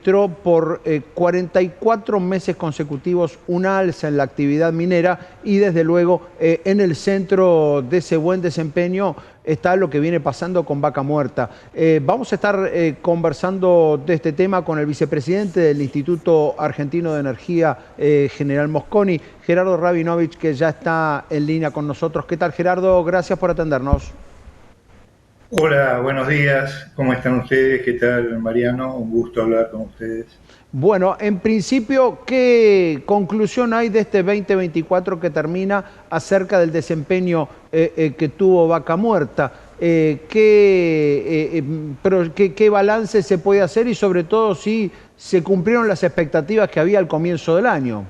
por 44 meses consecutivos una alza en la actividad minera y desde luego en el centro de ese buen desempeño está lo que viene pasando con Vaca Muerta. Vamos a estar conversando de este tema con el vicepresidente del Instituto Argentino de Energía, General Mosconi, Gerardo Rabinovich, que ya está en línea con nosotros. ¿Qué tal, Gerardo? Gracias por atendernos. Hola, buenos días. ¿Cómo están ustedes? ¿Qué tal, Mariano? Un gusto hablar con ustedes. Bueno, en principio, ¿qué conclusión hay de este 2024 que termina acerca del desempeño que tuvo Vaca Muerta? ¿Qué balance se puede hacer y sobre todo si se cumplieron las expectativas que había al comienzo del año?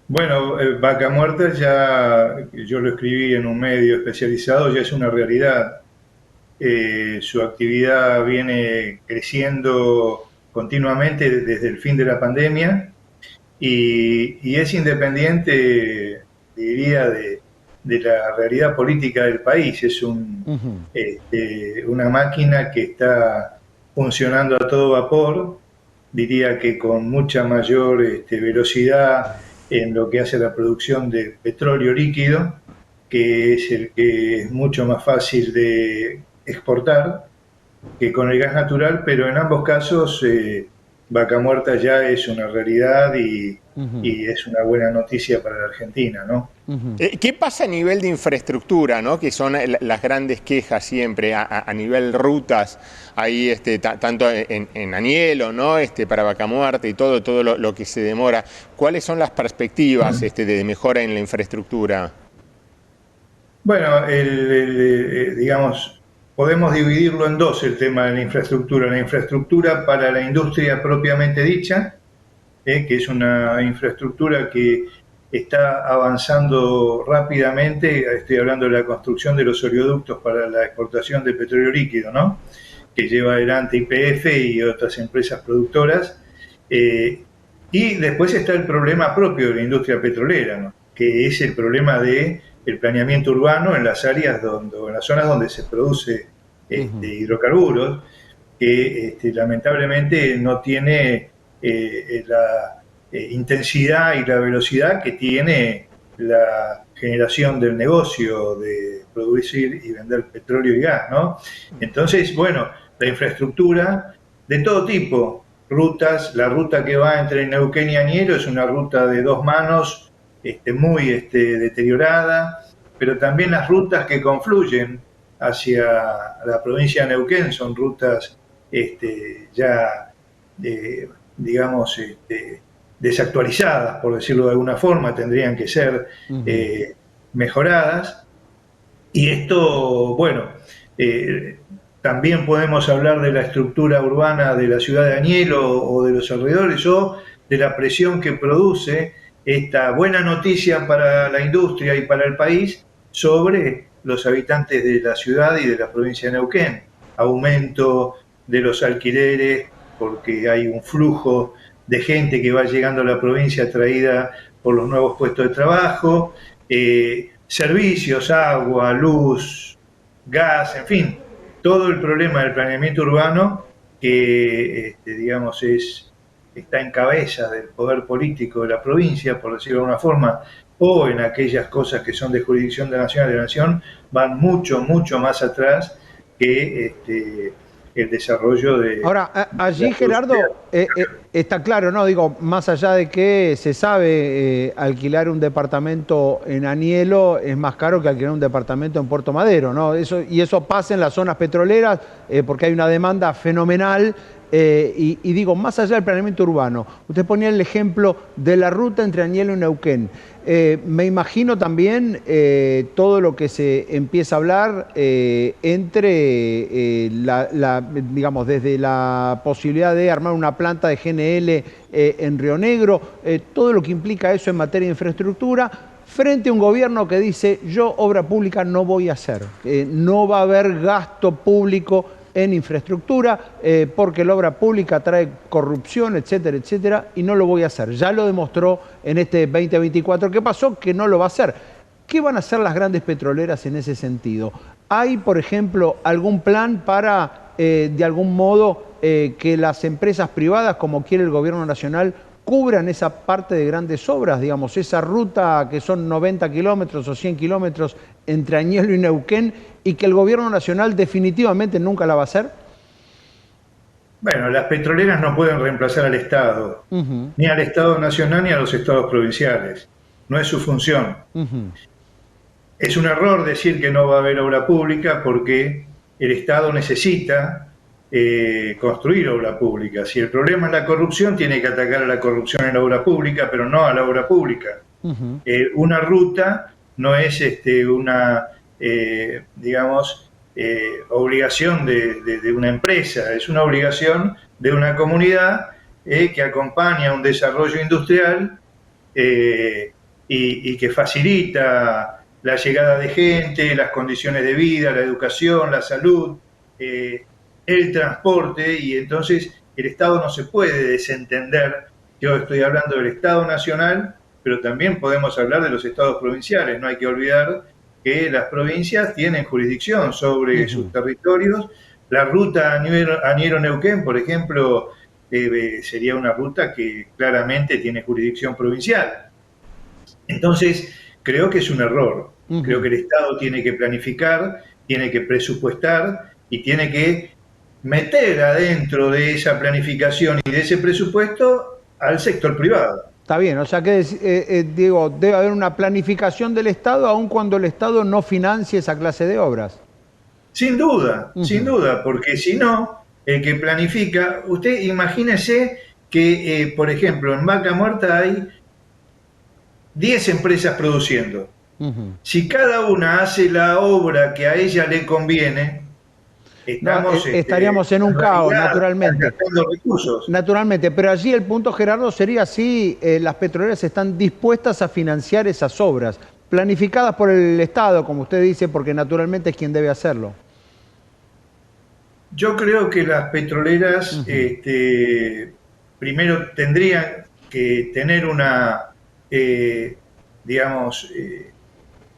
Bueno, Vaca Muerta ya, yo lo escribí en un medio especializado, ya es una realidad. Su actividad viene creciendo continuamente desde el fin de la pandemia y es independiente, diría, de la realidad política del país. Es una máquina que está funcionando a todo vapor, diría que con mucha mayor velocidad en lo que hace a la producción de petróleo líquido, que es el que es mucho más fácil de exportar que con el gas natural, pero en ambos casos Vaca Muerta ya es una realidad Ujú, y es una buena noticia para la Argentina, ¿no? ujú. ¿Qué pasa a nivel de infraestructura, ¿no? Que son las grandes quejas siempre a nivel rutas, ahí tanto en Anielo, ¿no? Para Vaca Muerta y todo lo que se demora. ¿Cuáles son las perspectivas de mejora en la infraestructura? Bueno, digamos, podemos dividirlo en dos el tema de la infraestructura. La infraestructura para la industria propiamente dicha, que es una infraestructura que está avanzando rápidamente. Estoy hablando de la construcción de los oleoductos para la exportación de petróleo líquido, ¿no? Que lleva adelante YPF y otras empresas productoras. Eh, y después está el problema propio de la industria petrolera, ¿no? Que es el problema de el planeamiento urbano en las áreas en las zonas donde se produce Ujú. hidrocarburos, que lamentablemente no tiene la intensidad y la velocidad que tiene la generación del negocio de producir y vender petróleo y gas, ¿no? Entonces, bueno, la infraestructura de todo tipo, rutas, la ruta que va entre Neuquén y Añelo es una ruta de dos manos, muy deteriorada, pero también las rutas que confluyen hacia la provincia de Neuquén son rutas ya, digamos, desactualizadas, por decirlo de alguna forma, tendrían que ser Ujú. eh, mejoradas. Y esto, bueno, eh, también podemos hablar de la estructura urbana de la ciudad de Añelo o de los alrededores o de la presión que produce esta buena noticia para la industria y para el país sobre los habitantes de la ciudad y de la provincia de Neuquén. Aumento de los alquileres porque hay un flujo de gente que va llegando a la provincia atraída por los nuevos puestos de trabajo, servicios, agua, luz, gas, en fin, todo el problema del planeamiento urbano que, digamos, está en cabeza del poder político de la provincia, por decirlo de alguna forma, o en aquellas cosas que son de jurisdicción de nación a nación, van mucho, mucho más atrás que el desarrollo de Ahora, la allí, producción. Gerardo, está claro, ¿no? Digo, más allá de que se sabe alquilar un departamento en Anielo es más caro que alquilar un departamento en Puerto Madero, ¿no? Y eso pasa en las zonas petroleras porque hay una demanda fenomenal. Y digo, más allá del planeamiento urbano, usted ponía el ejemplo de la ruta entre Anielo y Neuquén. Me imagino también todo lo que se empieza a hablar entre, digamos, desde la posibilidad de armar una planta de GNL en Río Negro, todo lo que implica eso en materia de infraestructura, frente a un gobierno que dice, yo obra pública no voy a hacer, no va a haber gasto público en infraestructura, porque la obra pública trae corrupción, etcétera, etcétera, y no lo voy a hacer. Ya lo demostró en este 2024. ¿Qué pasó? Que no lo va a hacer. ¿Qué van a hacer las grandes petroleras en ese sentido? ¿Hay, por ejemplo, algún plan para de algún modo que las empresas privadas, como quiere el gobierno nacional, cubran esa parte de grandes obras, digamos, esa ruta que son 90 kilómetros o 100 kilómetros entre Añelo y Neuquén, y que el gobierno nacional definitivamente nunca la va a hacer? Bueno, las petroleras no pueden reemplazar al Estado, ni al Estado nacional ni a los estados provinciales. No es su función. Es un error decir que no va a haber obra pública porque el Estado necesita construir obra pública. Si el problema es la corrupción, tiene que atacar a la corrupción en la obra pública, pero no a la obra pública. Una ruta no es una, digamos, obligación de una empresa, es una obligación de una comunidad que acompaña un desarrollo industrial y que facilita la llegada de gente, las condiciones de vida, la educación, la salud, el transporte, y entonces el Estado no se puede desentender. Yo estoy hablando del Estado nacional, pero también podemos hablar de los estados provinciales. No hay que olvidar que las provincias tienen jurisdicción sobre sus territorios. La ruta Añelo-Neuquén, por ejemplo, sería una ruta que claramente tiene jurisdicción provincial. Entonces, creo que es un error. Creo que el Estado tiene que planificar, tiene que presupuestar y tiene que meter adentro de esa planificación y de ese presupuesto al sector privado. Está bien, o sea que, digo, debe haber una planificación del Estado aun cuando el Estado no financie esa clase de obras. Sin duda, porque si no, el que planifica, usted imagínese que, por ejemplo, en Vaca Muerta hay 10 empresas produciendo. Si cada una hace la obra que a ella le conviene, estaríamos en un caos, naturalmente. Naturalmente, pero allí el punto, Gerardo, sería si las petroleras están dispuestas a financiar esas obras, planificadas por el Estado, como usted dice, porque naturalmente es quien debe hacerlo. Yo creo que las petroleras primero tendrían que tener una, digamos,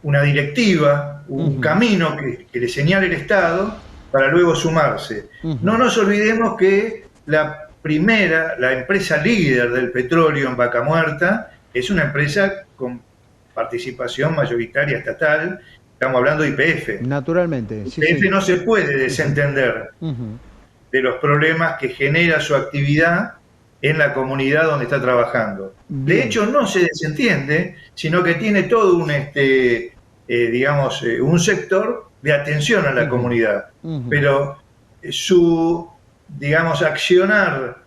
una directiva, un camino que le señale el Estado para luego sumarse. No nos olvidemos que la empresa líder del petróleo en Vaca Muerta es una empresa con participación mayoritaria estatal. Estamos hablando de YPF. Naturalmente. YPF no se puede desentender de los problemas que genera su actividad en la comunidad donde está trabajando. De hecho, no se desentiende, sino que tiene todo un, digamos, un sector de atención a la comunidad. Pero su, digamos, accionar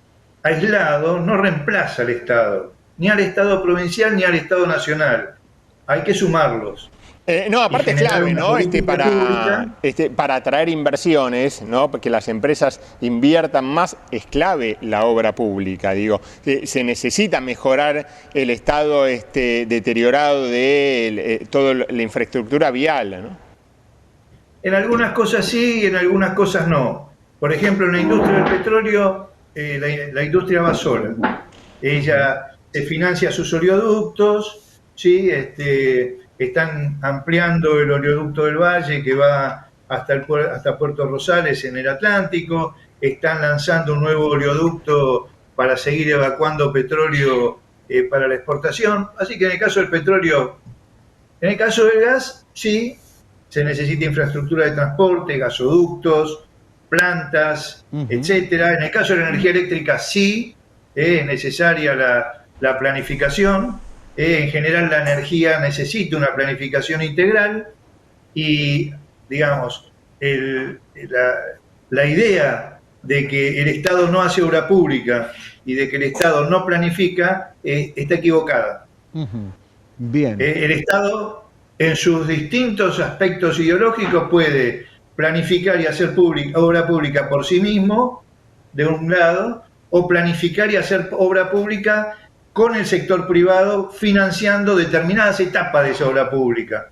aislado no reemplaza al Estado, ni al Estado provincial ni al Estado nacional. Hay que sumarlos. No, aparte es clave, ¿no? Para atraer inversiones, ¿no? Que las empresas inviertan más, es clave la obra pública, digo. Se necesita mejorar el estado deteriorado de toda la infraestructura vial, ¿no? En algunas cosas sí y en algunas cosas no. Por ejemplo, en la industria del petróleo, la industria va sola. Ella se financia sus oleoductos, ¿sí? Están ampliando el oleoducto del Valle que va hasta Puerto Rosales en el Atlántico, están lanzando un nuevo oleoducto para seguir evacuando petróleo para la exportación. Así que en el caso del petróleo, en el caso del gas, sí, se necesita infraestructura de transporte, gasoductos, plantas, etcétera. En el caso de la energía eléctrica, sí, es necesaria la planificación. En general la energía necesita una planificación integral y, digamos, la idea de que el Estado no hace obra pública y de que el Estado no planifica está equivocada. Bien. El Estado, en sus distintos aspectos ideológicos, puede planificar y hacer obra pública por sí mismo, de un lado, o planificar y hacer obra pública con el sector privado financiando determinadas etapas de esa obra pública.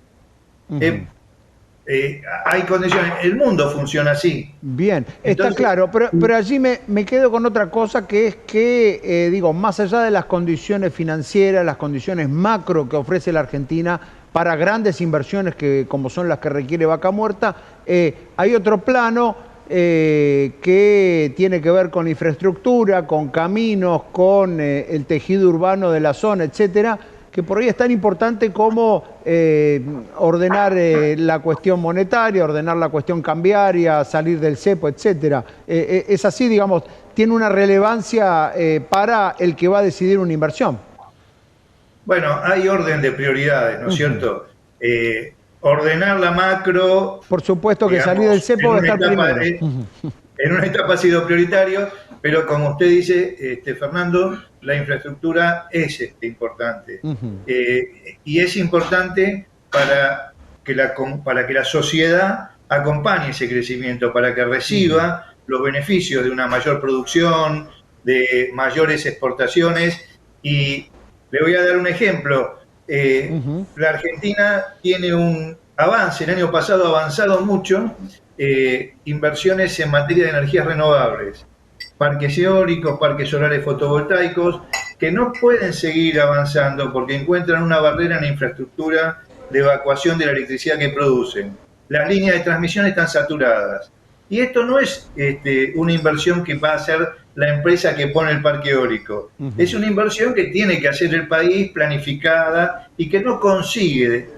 Hay condiciones, el mundo funciona así. Bien, entonces, está claro, pero allí me quedo con otra cosa, que es que, digo, más allá de las condiciones financieras, las condiciones macro que ofrece la Argentina para grandes inversiones como son las que requiere Vaca Muerta, hay otro plano que tiene que ver con infraestructura, con caminos, con el tejido urbano de la zona, etcétera, que por ahí es tan importante como ordenar la cuestión monetaria, ordenar la cuestión cambiaria, salir del cepo, etcétera. Es así, digamos, tiene una relevancia para el que va a decidir una inversión. Bueno, hay orden de prioridades, ¿no es cierto? Ordenar la macro. Por supuesto que digamos, salir del cepo va a estar primero. En una etapa ha sido prioritario, pero como usted dice, Fernando, la infraestructura es importante. Y es importante para que la sociedad acompañe ese crecimiento, para que reciba los beneficios de una mayor producción, de mayores exportaciones. Y le voy a dar un ejemplo. La Argentina tiene un avance, el año pasado ha avanzado mucho, inversiones en materia de energías renovables, parques eólicos, parques solares fotovoltaicos, que no pueden seguir avanzando porque encuentran una barrera en la infraestructura de evacuación de la electricidad que producen. Las líneas de transmisión están saturadas. Y esto no es una inversión que va a hacer la empresa que pone el parque eólico. Es una inversión que tiene que hacer el país, planificada, y que no consigue,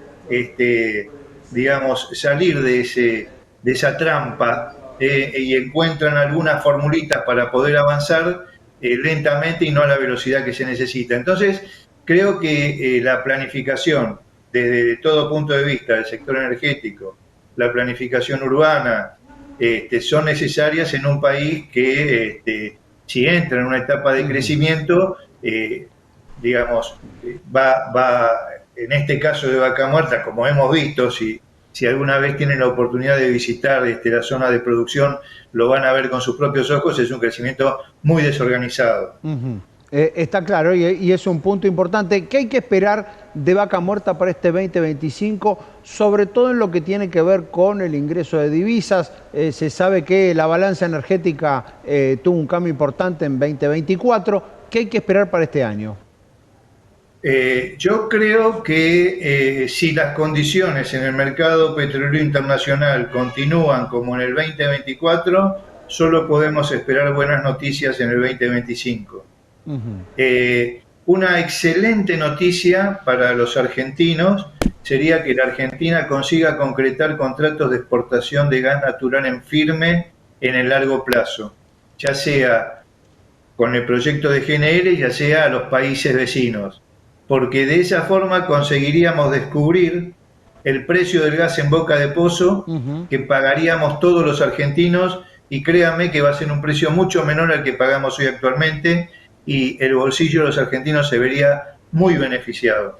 digamos, salir de esa trampa y encuentran algunas formulitas para poder avanzar lentamente y no a la velocidad que se necesita. Entonces, creo que la planificación, desde todo punto de vista del sector energético, la planificación urbana, son necesarias en un país que, si entra en una etapa de crecimiento, digamos, va, en este caso de Vaca Muerta, como hemos visto, si alguna vez tienen la oportunidad de visitar la zona de producción, lo van a ver con sus propios ojos, es un crecimiento muy desorganizado. Está claro, y es un punto importante. ¿Qué hay que esperar de Vaca Muerta para este 2025? Sobre todo en lo que tiene que ver con el ingreso de divisas. Se sabe que la balanza energética tuvo un cambio importante en 2024. ¿Qué hay que esperar para este año? Yo creo que si las condiciones en el mercado petrolero internacional continúan como en el 2024, solo podemos esperar buenas noticias en el 2025. Una excelente noticia para los argentinos sería que la Argentina consiga concretar contratos de exportación de gas natural en firme en el largo plazo, ya sea con el proyecto de GNL, ya sea a los países vecinos, porque de esa forma conseguiríamos descubrir el precio del gas en boca de pozo que pagaríamos todos los argentinos, y créanme que va a ser un precio mucho menor al que pagamos hoy actualmente, y el bolsillo de los argentinos se vería muy beneficiado.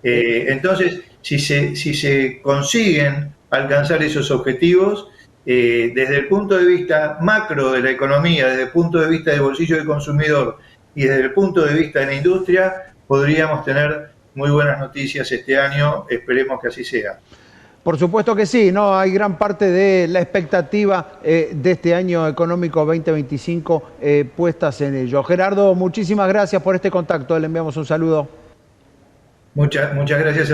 Entonces, si se consiguen alcanzar esos objetivos, desde el punto de vista macro de la economía, desde el punto de vista del bolsillo del consumidor y desde el punto de vista de la industria, podríamos tener muy buenas noticias este año, esperemos que así sea. Por supuesto que sí, ¿no? Hay gran parte de la expectativa de este año económico 2025 puestas en ello. Gerardo, muchísimas gracias por este contacto, le enviamos un saludo. Muchas gracias.